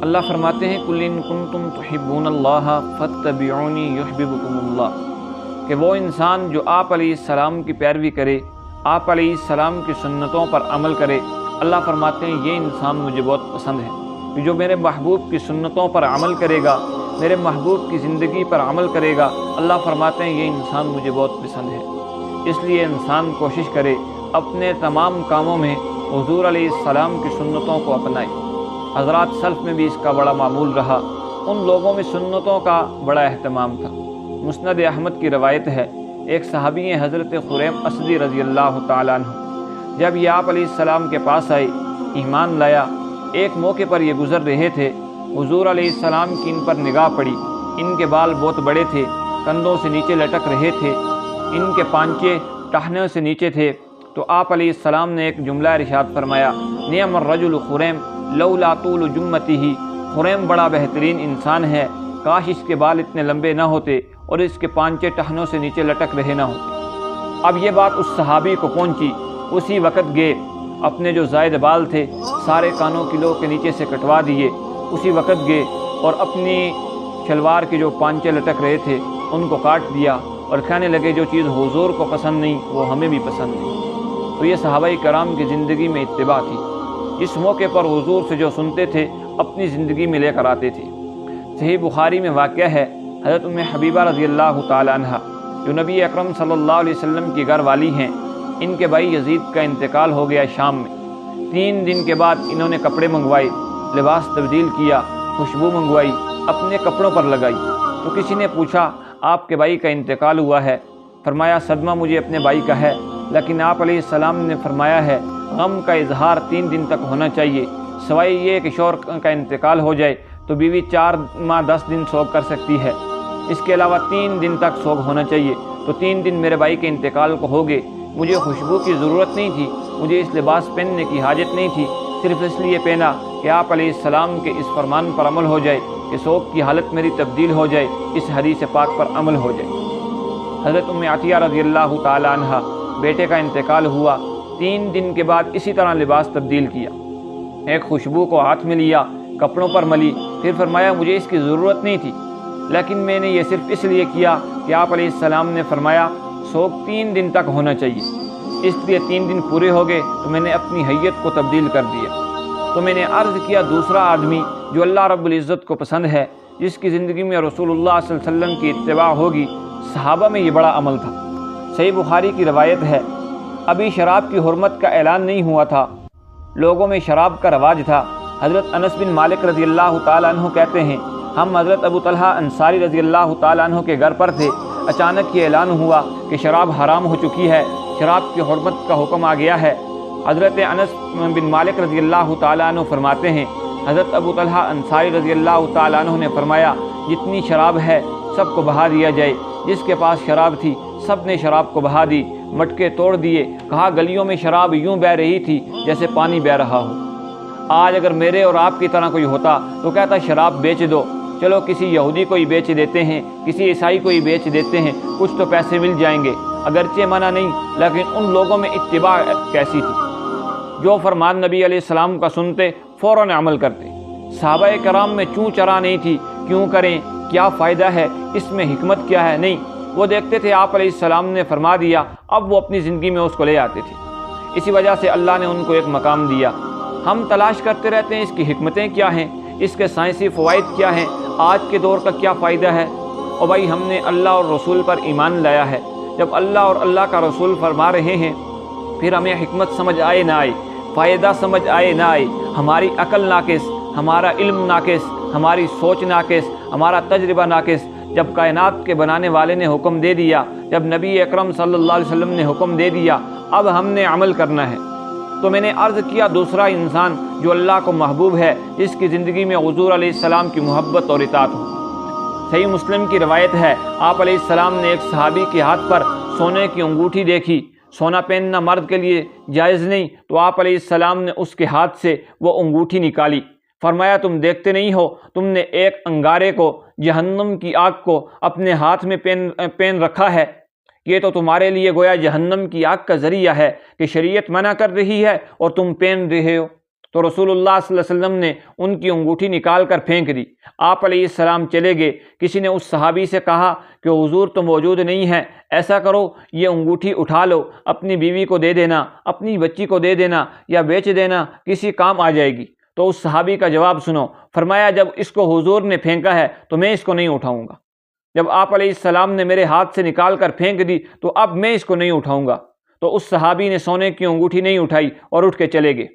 اللہ فرماتے ہیں قُلْ إِن كُنتُمْ تُحِبُّونَ اللَّهَ فَاتَّبِعُونِي يُحْبِبْكُمُ اللَّهُ کہ وہ انسان جو آپ علیہ السلام کی پیروی کرے، آپ علیہ السلام کی سنتوں پر عمل کرے، اللہ فرماتے ہیں یہ انسان مجھے بہت پسند ہے کہ جو میرے محبوب کی سنتوں پر عمل کرے گا، میرے محبوب کی زندگی پر عمل کرے گا، اللہ فرماتے ہیں یہ انسان مجھے بہت پسند ہے۔ اس لیے انسان کوشش کرے اپنے تمام کاموں میں حضور علیہ السلام کی سنتوں کو اپنائے۔ حضرات سلف میں بھی اس کا بڑا معمول رہا، ان لوگوں میں سنتوں کا بڑا اہتمام تھا۔ مسند احمد کی روایت ہے، ایک صحابی ہیں حضرت خریم اسدی رضی اللہ تعالیٰ عنہ، جب یہ آپ علیہ السلام کے پاس آئے، ایمان لایا، ایک موقع پر یہ گزر رہے تھے، حضور علیہ السلام کی ان پر نگاہ پڑی، ان کے بال بہت بڑے تھے، کندھوں سے نیچے لٹک رہے تھے، ان کے پانچے ٹہنیوں سے نیچے تھے، تو آپ علیہ السلام نے ایک جملہ ارشاد فرمایا، نعم الرجل خریم لولا طول جمتہ، خریم بڑا بہترین انسان ہے، کاش اس کے بال اتنے لمبے نہ ہوتے اور اس کے پانچے ٹہنوں سے نیچے لٹک رہے نہ ہوتے۔ اب یہ بات اس صحابی کو پہنچی، اسی وقت گئے، اپنے جو زائد بال تھے سارے کانوں کی لو کے نیچے سے کٹوا دیے، اسی وقت گئے اور اپنی شلوار کے جو پانچے لٹک رہے تھے ان کو کاٹ دیا اور کہنے لگے جو چیز حضور کو پسند نہیں وہ ہمیں بھی پسند نہیں۔ تو یہ صحابہ کرام کی زندگی میں اتباع تھی، اس موقع پر حضور سے جو سنتے تھے اپنی زندگی میں لے کر آتے تھے۔ صحیح بخاری میں واقعہ ہے، حضرت ام حبیبہ رضی اللہ تعالیٰ عنہ جو نبی اکرم صلی اللہ علیہ وسلم کی گھر والی ہیں، ان کے بھائی یزید کا انتقال ہو گیا شام میں۔ 3 دن کے بعد انہوں نے کپڑے منگوائے، لباس تبدیل کیا، خوشبو منگوائی، اپنے کپڑوں پر لگائی۔ تو کسی نے پوچھا آپ کے بھائی کا انتقال ہوا ہے؟ فرمایا صدمہ مجھے اپنے بھائی کا ہے، لیکن آپ علیہ السلام نے فرمایا ہے غم کا اظہار 3 دن تک ہونا چاہیے، سوائے یہ کہ شوہر کا انتقال ہو جائے تو بیوی 4 ماہ 10 دن سوگ کر سکتی ہے، اس کے علاوہ 3 دن تک سوگ ہونا چاہیے۔ تو 3 دن میرے بھائی کے انتقال کو ہو گئے، مجھے خوشبو کی ضرورت نہیں تھی، مجھے اس لباس پہننے کی حاجت نہیں تھی، صرف اس لیے پہنا کہ آپ علیہ السلام کے اس فرمان پر عمل ہو جائے کہ سوگ کی حالت میری تبدیل ہو جائے، اس حدیث پاک پر عمل ہو جائے۔ حضرت ام عطیہ رضی اللہ تعالیٰ عنہ بیٹے کا انتقال ہوا، 3 دن کے بعد اسی طرح لباس تبدیل کیا، ایک خوشبو کو ہاتھ میں لیا، کپڑوں پر ملی، پھر فرمایا مجھے اس کی ضرورت نہیں تھی، لیکن میں نے یہ صرف اس لیے کیا کہ آپ علیہ السلام نے فرمایا سوگ 3 دن تک ہونا چاہیے، اس لیے 3 دن پورے ہو گئے تو میں نے اپنی حیت کو تبدیل کر دیا۔ تو میں نے عرض کیا دوسرا آدمی جو اللہ رب العزت کو پسند ہے، جس کی زندگی میں رسول اللہ صلی اللہ علیہ وسلم کی اتباع ہوگی، صحابہ میں یہ بڑا عمل تھا۔ صحیح بخاری کی روایت ہے، ابھی شراب کی حرمت کا اعلان نہیں ہوا تھا، لوگوں میں شراب کا رواج تھا۔ حضرت انس بن مالک رضی اللہ تعالیٰ عنہ کہتے ہیں ہم حضرت ابو طلحہ انصاری رضی اللہ تعالیٰ عنہ کے گھر پر تھے، اچانک یہ اعلان ہوا کہ شراب حرام ہو چکی ہے، شراب کی حرمت کا حکم آ گیا ہے۔ حضرت انس بن مالک رضی اللہ تعالیٰ عنہ فرماتے ہیں حضرت ابو طلحہ انصاری رضی اللہ تعالیٰ عنہ نے فرمایا جتنی شراب ہے سب کو بہا دیا جائے، جس کے پاس شراب تھی سب نے شراب کو بہا دی، مٹکے توڑ دیے، کہا گلیوں میں شراب یوں بہہ رہی تھی جیسے پانی بہہ رہا ہو۔ آج اگر میرے اور آپ کی طرح کوئی ہوتا تو کہتا شراب بیچ دو، چلو کسی یہودی کو ہی بیچ دیتے ہیں، کسی عیسائی کو ہی بیچ دیتے ہیں، کچھ تو پیسے مل جائیں گے، اگرچہ منع نہیں، لیکن ان لوگوں میں اتباع کیسی تھی، جو فرمان نبی علیہ السلام کا سنتے فوراً عمل کرتے۔ صحابہ کرام میں چوں چرا نہیں تھی، کیوں کریں، کیا فائدہ ہے، اس میں حکمت کیا ہے، نہیں، وہ دیکھتے تھے آپ علیہ السلام نے فرما دیا، اب وہ اپنی زندگی میں اس کو لے آتے تھے۔ اسی وجہ سے اللہ نے ان کو ایک مقام دیا۔ ہم تلاش کرتے رہتے ہیں اس کی حکمتیں کیا ہیں، اس کے سائنسی فوائد کیا ہیں، آج کے دور کا کیا فائدہ ہے۔ اور بھائی ہم نے اللہ اور رسول پر ایمان لایا ہے، جب اللہ اور اللہ کا رسول فرما رہے ہیں پھر ہمیں حکمت سمجھ آئے نہ آئے، فائدہ سمجھ آئے نہ آئے، ہماری عقل ناقص، ہمارا علم ناقص، ہماری سوچ ناقص، ہمارا تجربہ ناقص، جب کائنات کے بنانے والے نے حکم دے دیا، جب نبی اکرم صلی اللہ علیہ وسلم نے حکم دے دیا، اب ہم نے عمل کرنا ہے۔ تو میں نے عرض کیا دوسرا انسان جو اللہ کو محبوب ہے، جس کی زندگی میں حضور علیہ السلام کی محبت اور اطاعت ہو۔ صحیح مسلم کی روایت ہے، آپ علیہ السلام نے ایک صحابی کے ہاتھ پر سونے کی انگوٹھی دیکھی، سونا پہننا مرد کے لیے جائز نہیں، تو آپ علیہ السلام نے اس کے ہاتھ سے وہ انگوٹھی نکالی، فرمایا تم دیکھتے نہیں ہو، تم نے ایک انگارے کو، جہنم کی آگ کو اپنے ہاتھ میں پہن رکھا ہے، یہ تو تمہارے لیے گویا جہنم کی آگ کا ذریعہ ہے کہ شریعت منع کر رہی ہے اور تم پہن رہے ہو۔ تو رسولullah صلی اللہ علیہ وسلم نے ان کی انگوٹھی نکال کر پھینک دی۔ آپ علیہ السلام چلے گئے۔ کسی نے اس صحابی سے کہا کہ حضور تو موجود نہیں ہے، ایسا کرو یہ انگوٹھی اٹھا لو، اپنی بیوی کو دے دینا، اپنی بچی کو دے دینا یا بیچ دینا، کسی کام آ جائے گی۔ تو اس صحابی کا جواب سنو، فرمایا جب اس کو حضور نے پھینکا ہے تو میں اس کو نہیں اٹھاؤں گا، جب آپ علیہ السلام نے میرے ہاتھ سے نکال کر پھینک دی تو اب میں اس کو نہیں اٹھاؤں گا۔ تو اس صحابی نے سونے کی انگوٹھی نہیں اٹھائی اور اٹھ کے چلے گئے۔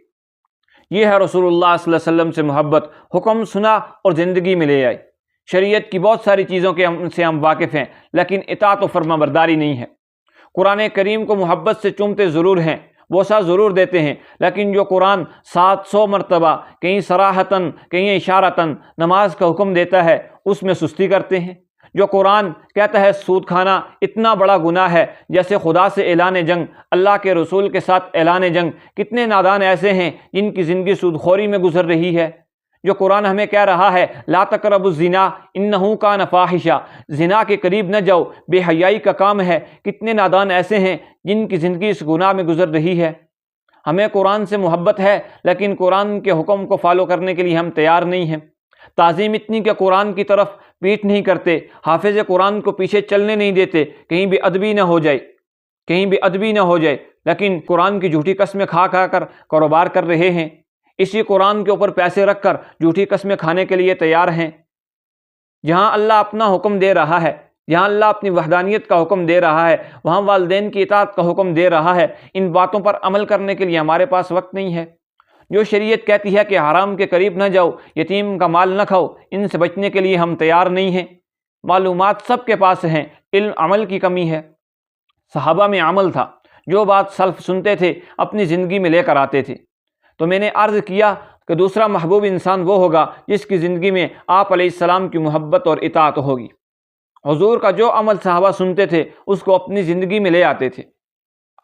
یہ ہے رسول اللہ صلی اللہ علیہ وسلم سے محبت، حکم سنا اور زندگی میں لے آئی۔ شریعت کی بہت ساری چیزوں سے ہم واقف ہیں، لیکن اطاعت و فرما برداری نہیں ہے۔ قرآن کریم کو محبت سے چومتے ضرور ہیں، بوسہ ضرور دیتے ہیں، لیکن جو قرآن 700 مرتبہ کہیں صراحتاً کہیں اشارتاً نماز کا حکم دیتا ہے اس میں سستی کرتے ہیں۔ جو قرآن کہتا ہے سود کھانا اتنا بڑا گناہ ہے جیسے خدا سے اعلان جنگ، اللہ کے رسول کے ساتھ اعلان جنگ، کتنے نادان ایسے ہیں جن کی زندگی سود خوری میں گزر رہی ہے۔ جو قرآن ہمیں کہہ رہا ہے لا تقربوا الزنا انہ کان فاحشہ، زنا کے قریب نہ جاؤ، بے حیائی کا کام ہے، کتنے نادان ایسے ہیں جن کی زندگی اس گناہ میں گزر رہی ہے۔ ہمیں قرآن سے محبت ہے لیکن قرآن کے حکم کو فالو کرنے کے لیے ہم تیار نہیں ہیں۔ تعظیم اتنی کہ قرآن کی طرف پیٹ نہیں کرتے، حافظ قرآن کو پیچھے چلنے نہیں دیتے، کہیں بھی ادبی نہ ہو جائے، کہیں بھی ادبی نہ ہو جائے، لیکن قرآن کی جھوٹی قسمیں کھا کر کاروبار کر رہے ہیں، اسی قرآن کے اوپر پیسے رکھ کر جھوٹی قسمیں کھانے کے لیے تیار ہیں۔ جہاں اللہ اپنا حکم دے رہا ہے، جہاں اللہ اپنی وحدانیت کا حکم دے رہا ہے، وہاں والدین کی اطاعت کا حکم دے رہا ہے، ان باتوں پر عمل کرنے کے لیے ہمارے پاس وقت نہیں ہے۔ جو شریعت کہتی ہے کہ حرام کے قریب نہ جاؤ، یتیم کا مال نہ کھاؤ، ان سے بچنے کے لیے ہم تیار نہیں ہیں۔ معلومات سب کے پاس ہیں، علم عمل کی کمی ہے۔ صحابہ میں عمل تھا، جو بات سلف سنتے تھے اپنی زندگی میں لے کر آتے تھے۔ تو میں نے عرض کیا کہ دوسرا محبوب انسان وہ ہوگا جس کی زندگی میں آپ علیہ السلام کی محبت اور اطاعت ہوگی۔ حضور کا جو عمل صحابہ سنتے تھے اس کو اپنی زندگی میں لے آتے تھے۔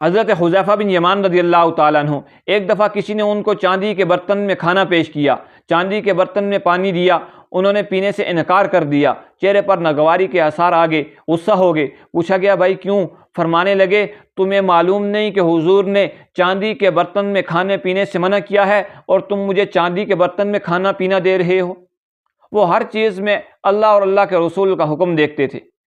حضرت حذیفہ بن یمان رضی اللہ تعالیٰ عنہ، ایک دفعہ کسی نے ان کو چاندی کے برتن میں کھانا پیش کیا، چاندی کے برتن میں پانی دیا، انہوں نے پینے سے انکار کر دیا، چہرے پر ناگواری کے آثار آ گئے، غصہ ہو گئے۔ پوچھا گیا بھائی کیوں؟ فرمانے لگے تمہیں معلوم نہیں کہ حضور نے چاندی کے برتن میں کھانے پینے سے منع کیا ہے اور تم مجھے چاندی کے برتن میں کھانا پینا دے رہے ہو؟ وہ ہر چیز میں اللہ اور اللہ کے رسول کا حکم دیکھتے تھے۔